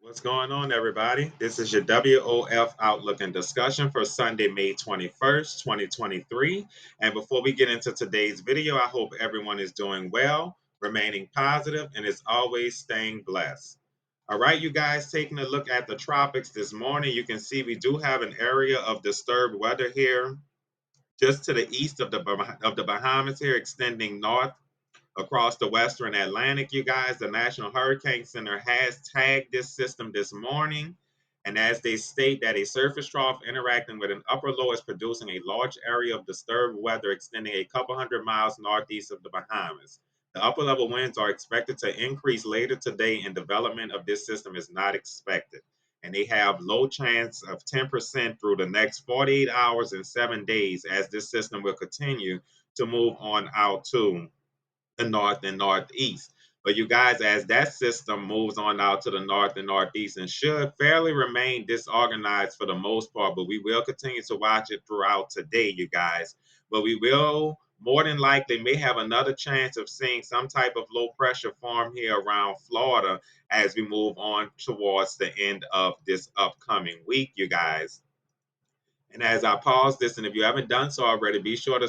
What's going on, everybody? This is your WOF Outlook and discussion for Sunday, May 21st, 2023. And before we get into today's video, I hope everyone is doing well, remaining positive, and as always, staying blessed. All right, you guys, taking a look at the tropics this morning, you can see we do have an area of disturbed weather here just to the east of the Bahamas here, extending north across the western Atlantic, you guys. The National Hurricane Center has tagged this system this morning. And as they state that a surface trough interacting with an upper low is producing a large area of disturbed weather extending a couple hundred miles northeast of the Bahamas. The upper level winds are expected to increase later today, and development of this system is not expected. And they have low chance of 10% through the next 48 hours and 7 days as this system will continue to move on out to the north and northeast. But you guys, as that system moves on out to the north and northeast and should fairly remain disorganized for the most part, but we will continue to watch it throughout today, you guys. But we will more than likely may have another chance of seeing some type of low pressure form here around Florida as we move on towards the end of this upcoming week, you guys. And as I pause this, and if you haven't done so already, be sure to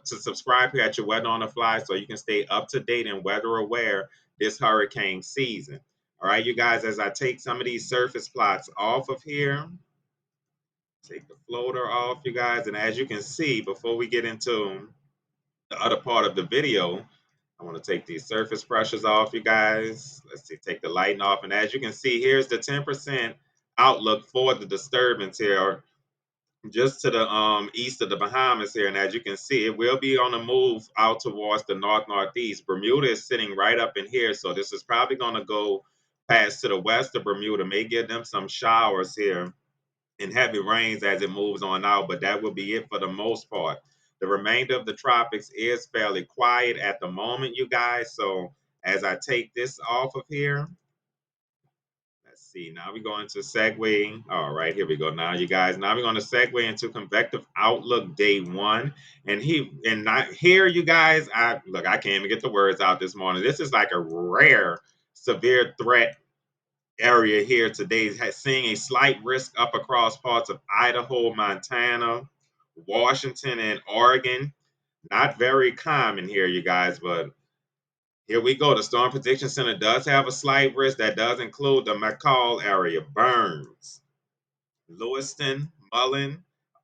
subscribe here at your Weather on the Fly so you can stay up to date and weather aware this hurricane season. All right, you guys, as I take some of these surface plots off of here, take the floater off, you guys. And as you can see, before we get into the other part of the video, I want to take these surface pressures off, you guys. Let's see, take the lighting off. And as you can see, here's the 10% outlook for the disturbance here just to the east of the Bahamas here. And as you can see, it will be on the move out towards the north northeast. Bermuda is sitting right up in here, so this is probably going to go past to the west of Bermuda, may give them some showers here and heavy rains as it moves on out, but that will be it for the most part. The remainder of the tropics is fairly quiet at the moment, you guys. So as I take this off of here, let's see. Now we're going to segue. All right, here we go. Now, you guys. Now we're going to segue into convective outlook day one. And not here, you guys. I look. I can't even get the words out this morning. This is like a rare severe threat area here today. Seeing a slight risk up across parts of Idaho, Montana, Washington, and Oregon. Not very common here, you guys, but here we go. The Storm Prediction Center does have a slight risk that does include the McCall area, Burns, Lewiston, Mullen,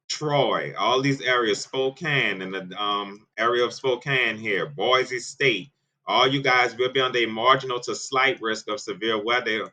Troy, all these areas, Spokane, and the area of Spokane here, Boise State. All you guys will be under a marginal to slight risk of severe weather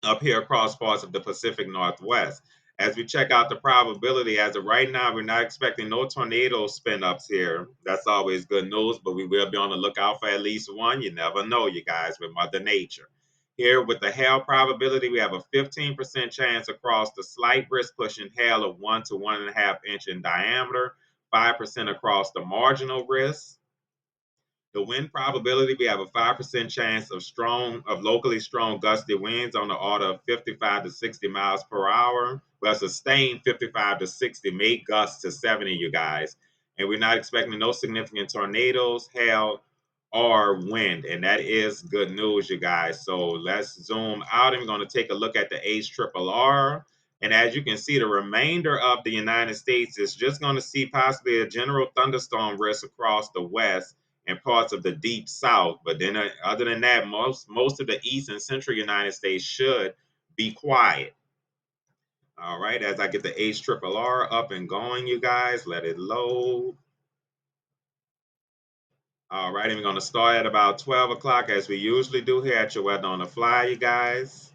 up here across parts of the Pacific Northwest. As we check out the probability, as of right now, we're not expecting no tornado spin ups here. That's always good news, but we will be on the lookout for at least one. You never know, you guys, with Mother Nature. Here with the hail probability, we have a 15% chance across the slight risk pushing hail of 1 to 1.5 inch in diameter, 5% across the marginal risk. The wind probability, we have a 5% chance of locally strong gusty winds on the order of 55 to 60 miles per hour. Well, sustained 55 to 60, may gust to 70, you guys. And we're not expecting no significant tornadoes, hail, or wind. And that is good news, you guys. So let's zoom out. I'm going to take a look at the HRRR. And as you can see, the remainder of the United States is just going to see possibly a general thunderstorm risk across the west and parts of the deep south. But then, other than that, most of the east and central United States should be quiet. All right, as I get the HRRR up and going, you guys, let it load. All right, and we're going to start at about 12 o'clock as we usually do here at your Weather on the Fly, you guys.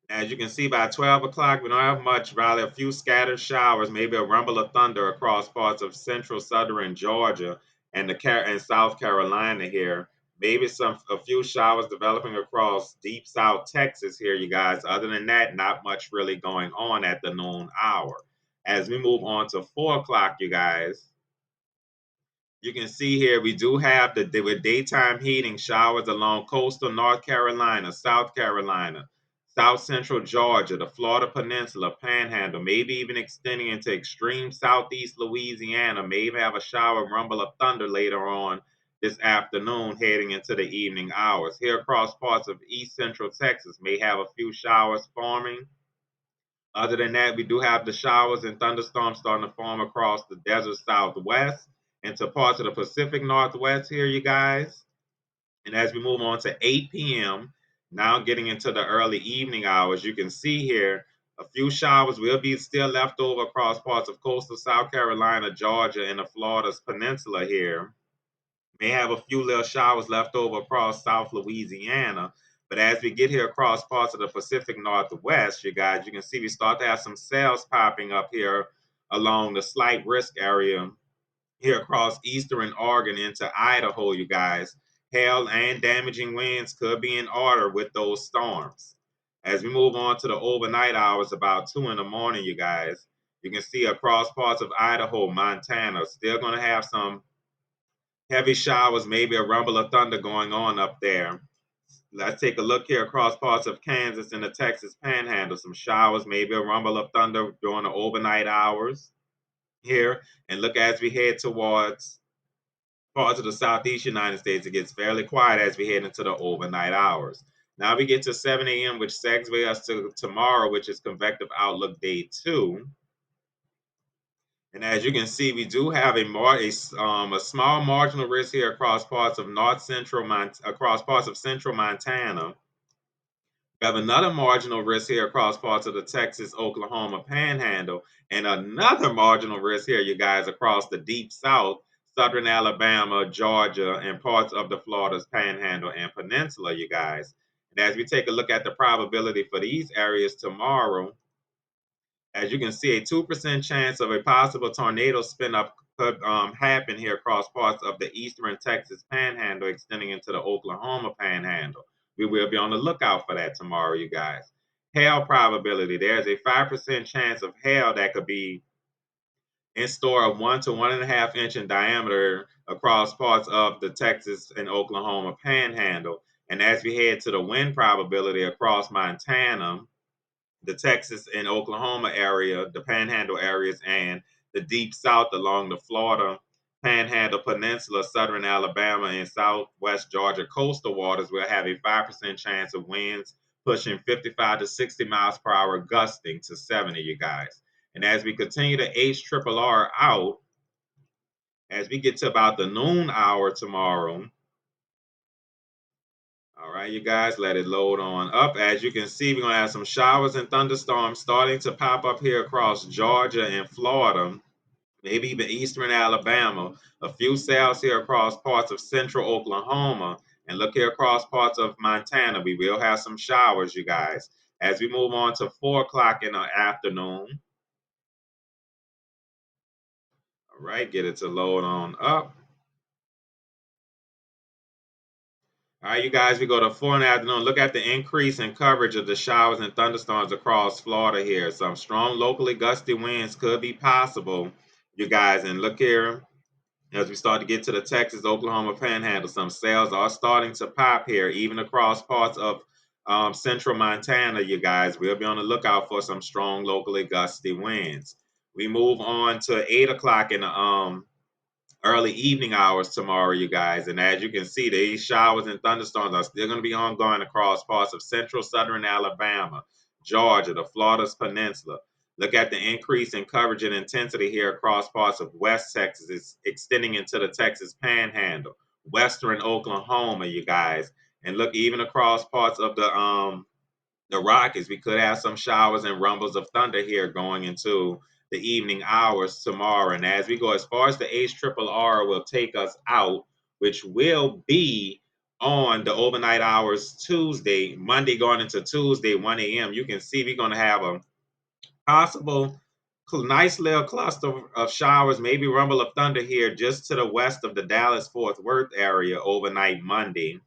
As you can see, by 12 o'clock, we don't have much, probably a few scattered showers, maybe a rumble of thunder across parts of central southern Georgia and South Carolina here. Maybe a few showers developing across deep South Texas here, you guys. Other than that, not much really going on at the noon hour. As we move on to 4 o'clock, you guys, you can see here we do have with daytime heating showers along coastal North Carolina, South Carolina, South Central Georgia, the Florida Peninsula, Panhandle, maybe even extending into extreme southeast Louisiana. May even have a shower, rumble of thunder later on this afternoon heading into the evening hours. Here across parts of east central Texas may have a few showers forming. Other than that, we do have the showers and thunderstorms starting to form across the desert southwest into parts of the Pacific Northwest here, you guys. And as we move on to 8 p.m., now getting into the early evening hours, you can see here a few showers will be still left over across parts of coastal South Carolina, Georgia, and the Florida's peninsula here. May have a few little showers left over across South Louisiana. But as we get here across parts of the Pacific Northwest, you guys, you can see we start to have some cells popping up here along the slight risk area here across eastern Oregon into Idaho, you guys. Hail and damaging winds could be in order with those storms. As we move on to the overnight hours, about 2 in the morning, you guys, you can see across parts of Idaho, Montana, still going to have some heavy showers, maybe a rumble of thunder going on up there. Let's take a look here across parts of Kansas and the Texas Panhandle. Some showers, maybe a rumble of thunder during the overnight hours here. And look as we head towards parts of the southeast United States, it gets fairly quiet as we head into the overnight hours. Now we get to 7 a.m., which segues us to tomorrow, which is Convective Outlook Day 2. And as you can see, we do have a small marginal risk here across parts of across parts of central Montana. We have another marginal risk here across parts of the Texas, Oklahoma Panhandle, and another marginal risk here, you guys, across the deep south, southern Alabama, Georgia, and parts of the Florida's Panhandle and Peninsula, you guys. And as we take a look at the probability for these areas tomorrow, as you can see, a 2% chance of a possible tornado spin up could happen here across parts of the eastern Texas Panhandle, extending into the Oklahoma Panhandle. We will be on the lookout for that tomorrow, you guys. Hail probability. There's a 5% chance of hail that could be in store of 1 to 1.5 inch in diameter across parts of the Texas and Oklahoma Panhandle. And as we head to the wind probability across Montana, the Texas and Oklahoma area, the Panhandle areas, and the deep south along the Florida Panhandle Peninsula, southern Alabama, and southwest Georgia coastal waters will have a 5% chance of winds pushing 55 to 60 miles per hour, gusting to 70, you guys. And as we continue to HRRR out, as we get to about the noon hour tomorrow, all right, you guys, let it load on up. As you can see, we're going to have some showers and thunderstorms starting to pop up here across Georgia and Florida, maybe even eastern Alabama. A few cells here across parts of central Oklahoma. And look here across parts of Montana. We will have some showers, you guys. As we move on to 4 o'clock in the afternoon. All right, get it to load on up. All right, you guys, we go to 4 in the afternoon. Look at the increase in coverage of the showers and thunderstorms across Florida here. Some strong locally gusty winds could be possible, you guys. And look here, as we start to get to the Texas, Oklahoma Panhandle, some cells are starting to pop here, even across parts of central Montana, you guys. We'll be on the lookout for some strong locally gusty winds. We move on to 8 o'clock in the early evening hours tomorrow, you guys. And as you can see, these showers and thunderstorms are still going to be ongoing across parts of central southern Alabama, Georgia, the Florida's Peninsula. Look at the increase in coverage and intensity here across parts of West Texas. It's extending into the Texas Panhandle, western Oklahoma, you guys. And look, even across parts of the Rockies, we could have some showers and rumbles of thunder here going into the evening hours tomorrow. And as we go, as far as the HRRR will take us out, which will be on the overnight hours Tuesday, Monday going into Tuesday, 1 a.m., you can see we're going to have a possible nice little cluster of showers, maybe rumble of thunder here just to the west of the Dallas-Fort Worth area overnight Monday.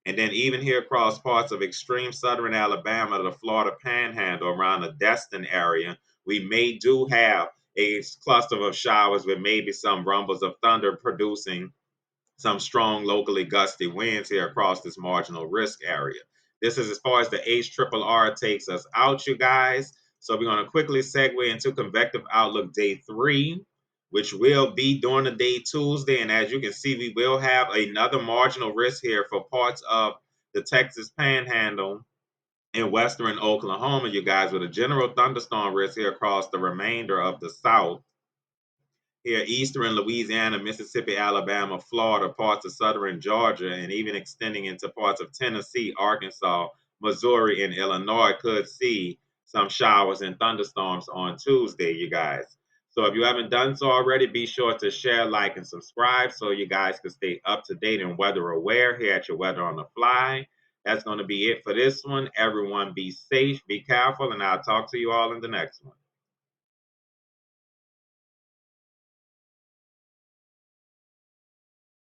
And then even here across parts of extreme southern Alabama, the Florida Panhandle, around the Destin area, we do have a cluster of showers with maybe some rumbles of thunder producing some strong locally gusty winds here across this marginal risk area. This is as far as the HRRR takes us out, you guys. So we're going to quickly segue into Convective Outlook Day 3. which will be during the day Tuesday. And as you can see, we will have another marginal risk here for parts of the Texas Panhandle in western Oklahoma, you guys, with a general thunderstorm risk here across the remainder of the South. Here, eastern Louisiana, Mississippi, Alabama, Florida, parts of southern Georgia, and even extending into parts of Tennessee, Arkansas, Missouri, and Illinois could see some showers and thunderstorms on Tuesday, you guys. So if you haven't done so already, be sure to share, like, and subscribe so you guys can stay up to date and weather aware here at your Weather on the Fly. That's going to be it for this one. Everyone be safe, be careful, and I'll talk to you all in the next one.